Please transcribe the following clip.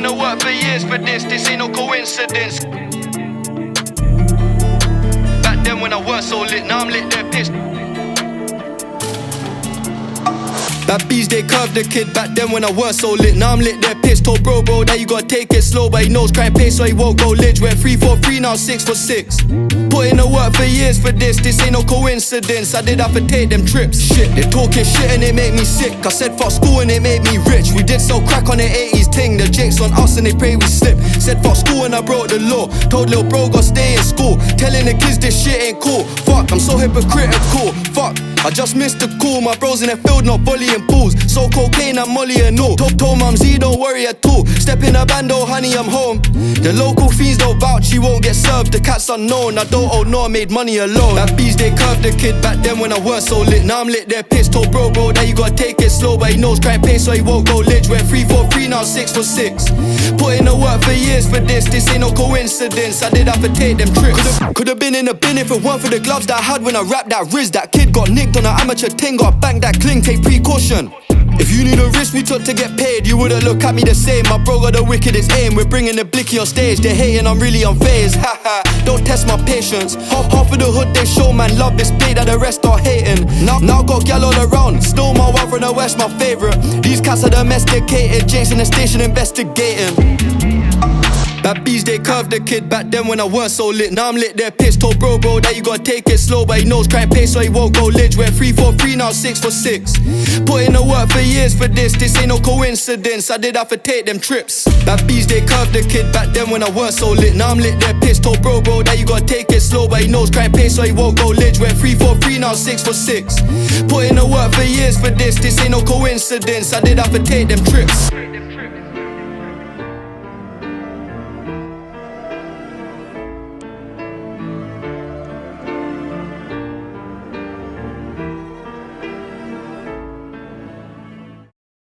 the work for years for this ain't no coincidence. Back then when I weren't so lit, now I'm lit, they're pissed. Bad bees, they curved the kid. Back then when I weren't so lit, now I'm lit, they're pissed. Told bro that you gotta take it slow, but he knows crime pays so he won't go lich. Went 3 for 3, now 6 for 6. Put in the work for years for this ain't no coincidence. I did have to take them trips. Shit, they talking shit and it made me sick. I said fuck school and it made me rich. We did sell crack on the 80s ting. The jakes on us and they pray we slip. Said fuck school and I broke the law. Told little bro gotta stay in school. Telling the kids this shit ain't cool. Fuck, I'm so hypocritical. Fuck, I just missed the call. My bros in the field not bullying pools. So cocaine and molly and all. Told mum Z don't worry at all. Step in a bando, honey, I'm home. The local fiends don't vouch, you won't get served. The cat's unknown, I don't owe no, I made money alone. Bad bees, they curved the kid. Back then when I weren't so lit, now I'm lit, they're pissed. Told bro that you gotta take it slow, but he knows crime pays so he won't go lich. Went 3 for 3, now 6 for 6. Put in the work for years for this ain't no coincidence. I did have to take them trips. Could've been in the bin if it weren't for the gloves that I had when I rapped that Riz. That kid got nicked on an amateur ting, got banged that cling, take precaution. If you knew the risk we took to get paid, you wouldn't look at me the same. My bro got the wickedest aim. We're bringing the blicky on stage. They're hating, I'm really unfazed. Haha, don't test my patience. Half of the hood they show, man, love this play that the rest are hating. Now got gal all around. Still my one from the west, my favorite. These cats are domesticated. Jake's in the station investigating. Bad bees, they curved the kid. Back then when I weren't so lit, now I'm lit, they're pissed. Told bro that you gotta take it slow, but he knows crime pays so he won't go lich. Went 3 for 3, now 6 for 6. Put in the work for years for this ain't no coincidence. I did have to take them trips. Bad bees, they curved the kid. Back then when I weren't so lit, now I'm lit, they're pissed. Told bro that you gotta take it slow, but he knows crime pays so he won't go lich. Went 3 for 3, now 6 for 6. Put in the work for years for this ain't no coincidence. I did have to take them trips.